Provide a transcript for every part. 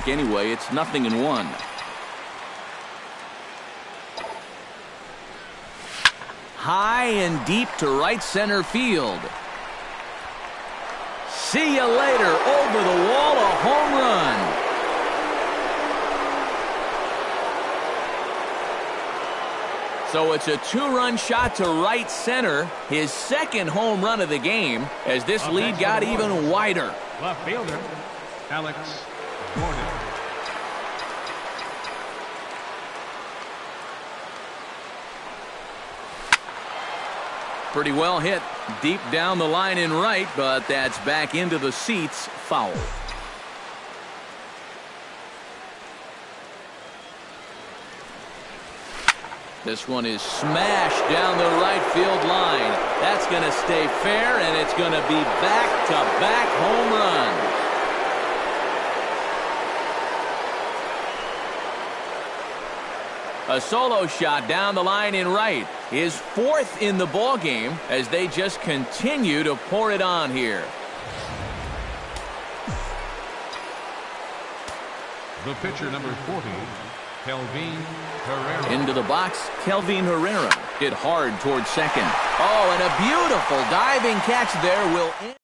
strike anyway. It's 0-1. High and deep to right center field. See you later. Over the wall, a home run. So it's a 2-run shot to right center, his second home run of the game, as this lead got even wider. Left fielder, Alex Gordon. Pretty well hit deep down the line in right, but that's back into the seats, foul. This one is smashed down the right field line. That's going to stay fair, and it's going to be back-to-back home runs. A solo shot down the line in right. His fourth in the ballgame as they just continue to pour it on here. The pitcher, number 40, Kelvin Herrera. Into the box, Kelvin Herrera hit hard towards second. Oh, and a beautiful diving catch there will end.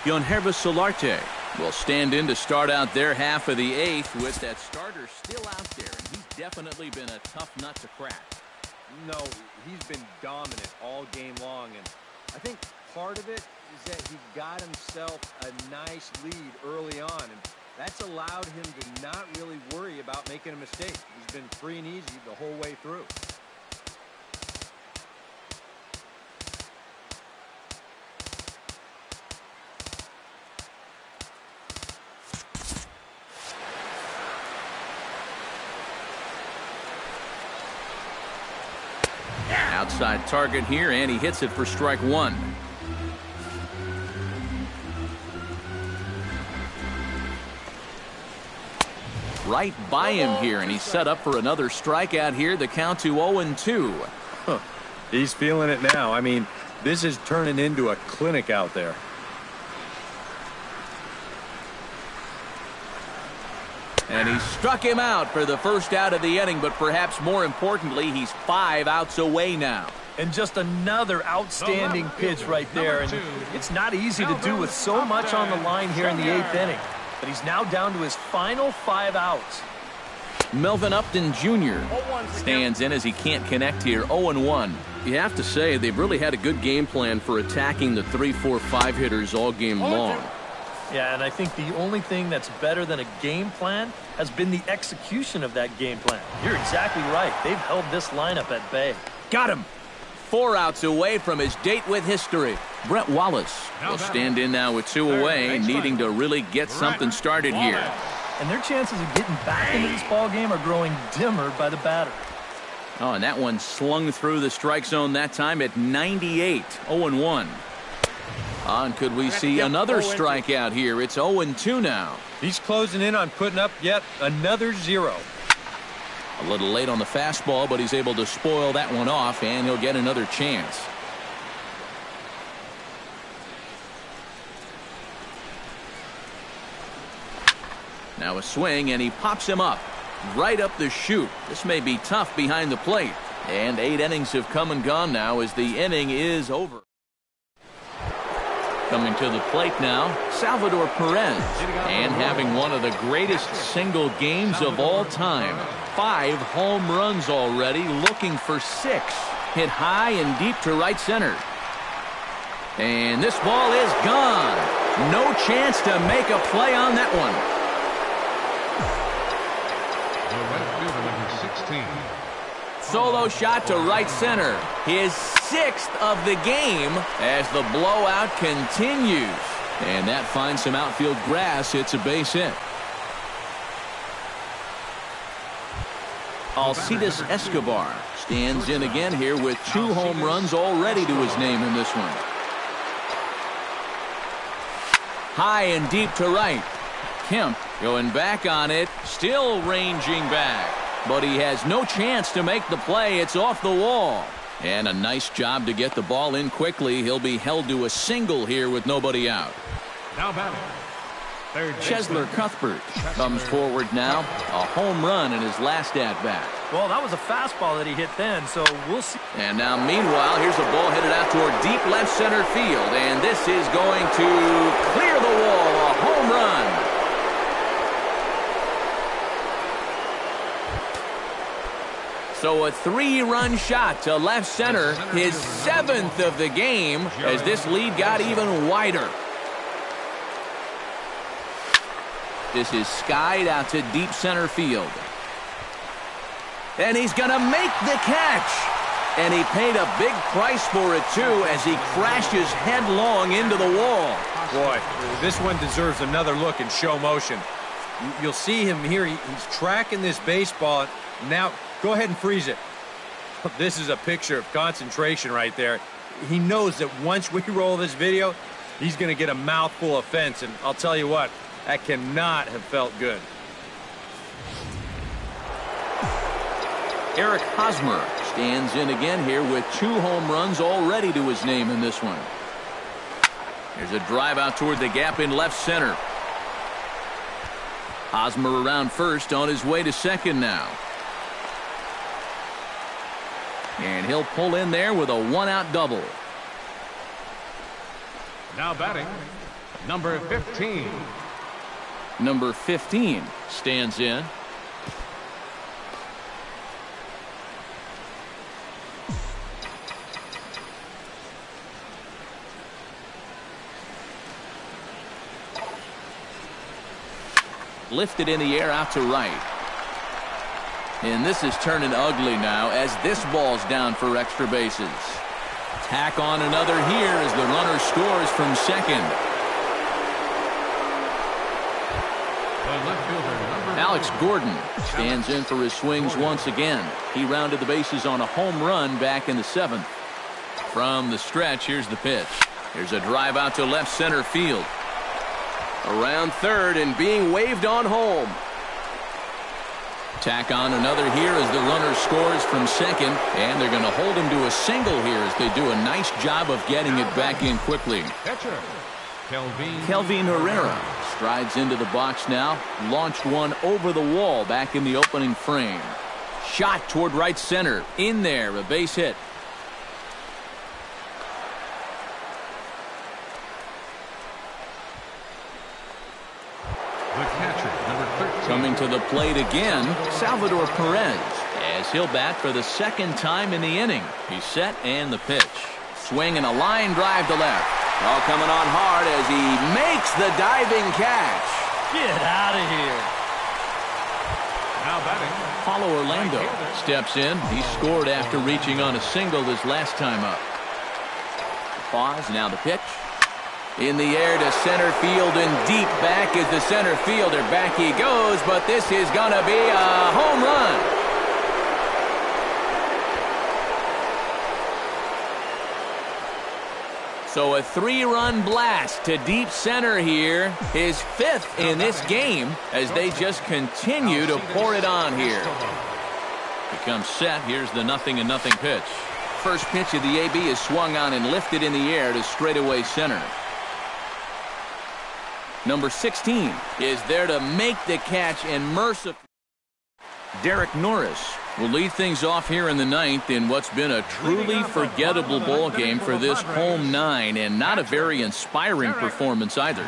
Yangervis Solarte will stand in to start out their half of the eighth with that starter still out there. And he's definitely been a tough nut to crack. No, he's been dominant all game long, and I think part of it is that he got himself a nice lead early on, and that's allowed him to not really worry about making a mistake. He's been free and easy the whole way through. Outside target here, and he hits it for strike one. Right by him here, and he's set up for another strikeout here. The count to 0-2. Huh. He's feeling it now. I mean, this is turning into a clinic out there. And he struck him out for the first out of the inning, but perhaps more importantly, he's 5 outs away now. And just another outstanding pitch right there. And it's not easy to do with so much on the line here in the 8th inning. But he's now down to his final 5 outs. Melvin Upton Jr. stands in as he can't connect here. 0-1. You have to say they've really had a good game plan for attacking the 3-4-5 hitters all game long. Yeah, and I think the only thing that's better than a game plan has been the execution of that game plan. You're exactly right. They've held this lineup at bay. Got him. 4 outs away from his date with history. Brett Wallace will stand in now with 2 away, needing to really get something started here. And their chances of getting back into this ball game are growing dimmer by the batter. Oh, and that one slung through the strike zone that time at 98. 0-1. And could we see another strikeout here? It's 0-2 now. He's closing in on putting up yet another 0. A little late on the fastball, but he's able to spoil that one off, and he'll get another chance. Now a swing, and he pops him up. Right up the chute. This may be tough behind the plate. And 8 innings have come and gone now as the inning is over. Coming to the plate now, Salvador Perez. And having one of the greatest single games of all time. 5 home runs already, looking for 6. Hit high and deep to right center. And this ball is gone. No chance to make a play on that one. Solo shot to right center. His 6th of the game as the blowout continues. And that finds some outfield grass. It's a base hit. Alcides Escobar stands in again here with 2 home runs already to his name in this one. High and deep to right. Kemp going back on it, still ranging back. But he has no chance to make the play. It's off the wall. And a nice job to get the ball in quickly. He'll be held to a single here with nobody out. Now batting, Chesler Cuthbert comes forward now. A home run in his last at-bat. Well, that was a fastball that he hit then, so we'll see. And now, meanwhile, here's a ball headed out toward deep left center field. And this is going to clear the wall. A home run. So a 3-run shot to left center, his 7th of the game, as this lead got even wider. This is skied out to deep center field. And he's going to make the catch. And he paid a big price for it, too, as he crashes headlong into the wall. Boy, this one deserves another look in show motion. You'll see him here. He's tracking this baseball. Now, go ahead and freeze it. This is a picture of concentration right there. He knows that once we roll this video, he's going to get a mouthful of fence. And I'll tell you what, that cannot have felt good. Eric Hosmer stands in again here with 2 home runs already to his name in this one. There's a drive out toward the gap in left center. Hosmer around first, on his way to second now. And he'll pull in there with a 1-out double. Now batting, number 15. Number 15 stands in. Lifted in the air out to right. And this is turning ugly now as this ball's down for extra bases. Tack on another here as the runner scores from second. Alex Gordon stands in for his swings once again. He rounded the bases on a home run back in the 7th. From the stretch, here's the pitch. Here's a drive out to left center field. Around third and being waved on home. Tack on another here as the runner scores from second, and they're going to hold him to a single here as they do a nice job of getting it back in quickly. Catcher, Kelvin Herrera strides into the box now. Launched one over the wall back in the opening frame. Shot toward right center. In there, a base hit. the catcher, number 13. Coming to the plate again, Salvador Perez, as he'll bat for the 2nd time in the inning. He's set and the pitch. Swing and a line drive to left. All coming on hard as he makes the diving catch. Get out of here. Now batting, Paulo Orlando steps in. He scored after reaching on a single this last time up. Pause, now the pitch. In the air to center field and deep back is the center fielder. Back he goes, but this is going to be a home run. So a 3-run blast to deep center here. His 5th in this game as they just continue to pour it on here. Becomes set. Here's the 0-0 pitch. First pitch of the AB is swung on and lifted in the air to straightaway center. Number 16 is there to make the catch and mercifully. Derek Norris will lead things off here in the 9th in what's been a truly forgettable ball game for this home 9, and not a very inspiring performance either.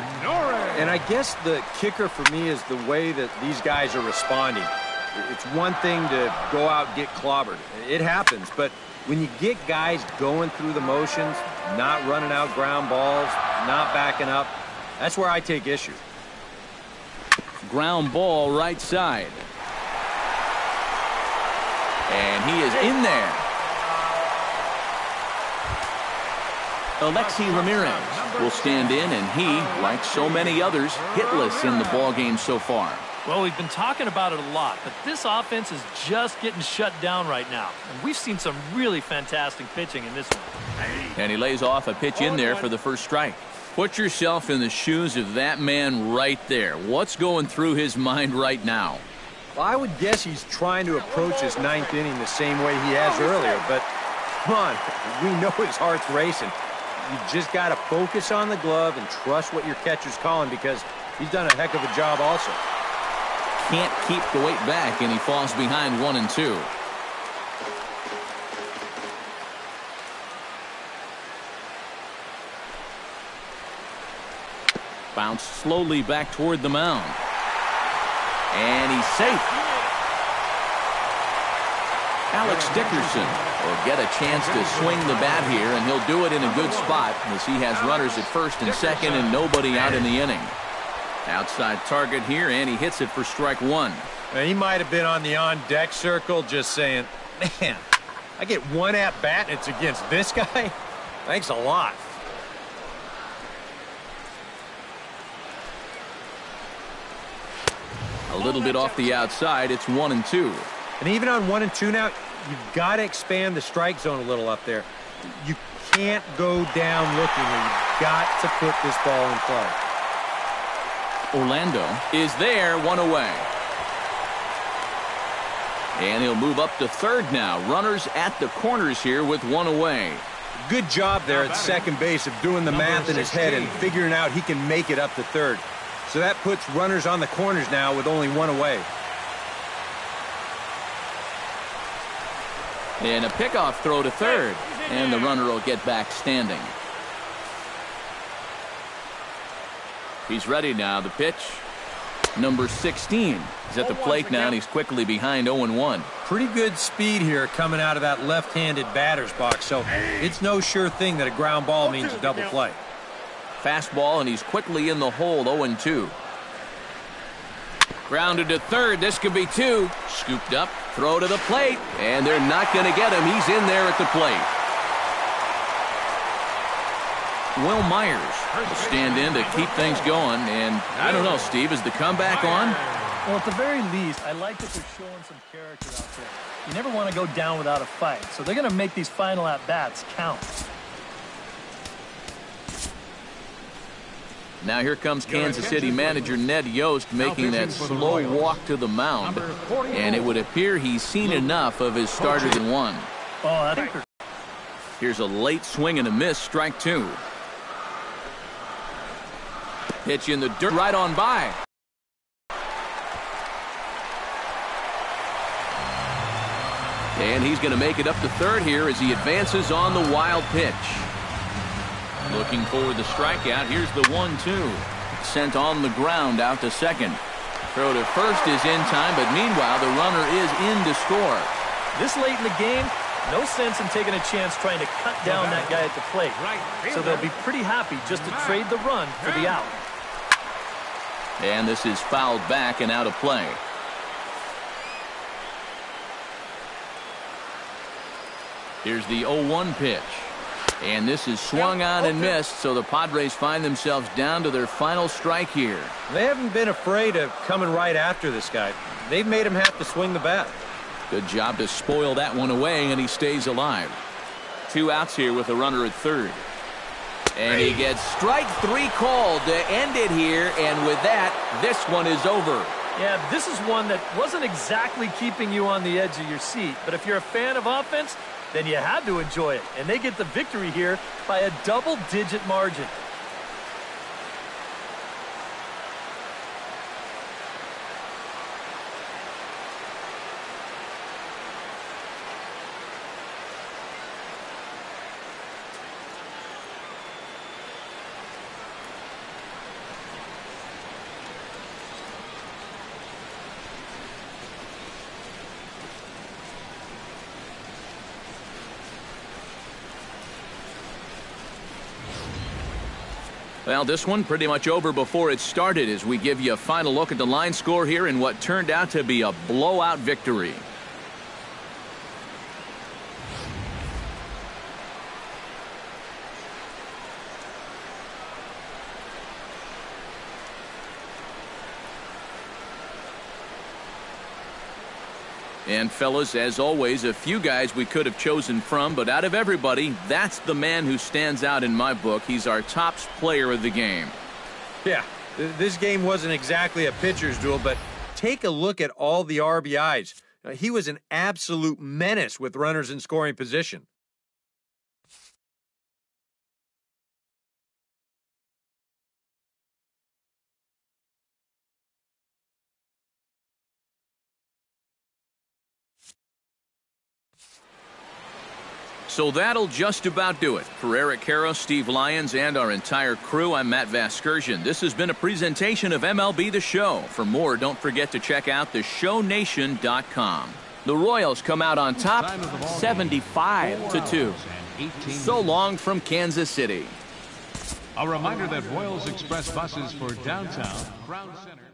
And I guess the kicker for me is the way that these guys are responding. It's one thing to go out and get clobbered. It happens, but when you get guys going through the motions, not running out ground balls, not backing up, that's where I take issue. Ground ball right side. And he is in there. Alexi Ramirez will stand in, and he, like so many others, hitless in the ballgame so far. Well, we've been talking about it a lot, but this offense is just getting shut down right now. And we've seen some really fantastic pitching in this one. And he lays off a pitch in there for the first strike. Put yourself in the shoes of that man right there. What's going through his mind right now? Well, I would guess he's trying to approach his 9th inning the same way he has earlier, but come on, we know his heart's racing. You just got to focus on the glove and trust what your catcher's calling, because He's done a heck of a job also. Can't keep the weight back, and he falls behind 1-2. Bounce slowly back toward the mound. And he's safe. Alex Dickerson will get a chance to swing the bat here, and he'll do it in a good spot as he has runners at first and second and nobody out in the inning. Outside target here, and he hits it for strike one. Now, he might have been on the on-deck circle just saying, man, I get one at-bat and it's against this guy? Thanks a lot. A little bit off the outside. It's 1-2. And even on 1-2 now, you've got to expand the strike zone a little up there. You can't go down looking, or you've got to put this ball in play. Orlando is there, one away. And he'll move up to third now. Runners at the corners here with one away. Good job there at second base of doing the math in his head and figuring out he can make it up to third. So that puts runners on the corners now with only one away. And a pickoff throw to third. And the runner will get back standing. He's ready now. The pitch. Number 16. He's at the plate now, and he's quickly behind 0-1. Pretty good speed here coming out of that left-handed batter's box. So it's no sure thing that a ground ball means a double play. Fastball, and he's quickly in the hole, 0-2. Grounded to third. This could be two. Scooped up. Throw to the plate. And they're not going to get him. He's in there at the plate. Will Myers will stand in to keep things going. And I don't know, Steve, is the comeback on? Well, at the very least, I like that they're showing some character out there. You never want to go down without a fight. So they're going to make these final at-bats count. Now here comes Kansas City manager Ned Yost making that slow walk to the mound. And it would appear he's seen enough of his starters in one. Oh, I think they're... Here's a late swing and a miss, strike two. Pitch in the dirt, right on by. And he's going to make it up to third here as he advances on the wild pitch. Looking for the strikeout. Here's the 1-2. Sent on the ground out to second. Throw to first is in time, but meanwhile the runner is in to score. This late in the game, no sense in taking a chance trying to cut down that guy at the plate. So they'll be pretty happy just to trade the run for the out. And this is fouled back and out of play. Here's the 0-1 pitch. And this is swung on and missed, so the Padres find themselves down to their final strike here. They haven't been afraid of coming right after this guy. They've made him have to swing the bat. Good job to spoil that one away, and he stays alive. 2 outs here with a runner at third. And he gets strike 3 called to end it here, and with that, this one is over. Yeah, this is one that wasn't exactly keeping you on the edge of your seat. But if you're a fan of offense, then you had to enjoy it. And they get the victory here by a double-digit margin. Well, this one pretty much over before it started as we give you a final look at the line score here in what turned out to be a blowout victory. And fellas, as always, a few guys we could have chosen from, but out of everybody, that's the man who stands out in my book. He's our top player of the game. Yeah, this game wasn't exactly a pitcher's duel, but take a look at all the RBIs. He was an absolute menace with runners in scoring position. So that'll just about do it. For Eric Karros, Steve Lyons, and our entire crew, I'm Matt Vasgersian. This has been a presentation of MLB The Show. For more, don't forget to check out theshownation.com. The Royals come out on top, 75-2. So long from Kansas City. A reminder that Royals Express buses for downtown Crown Center.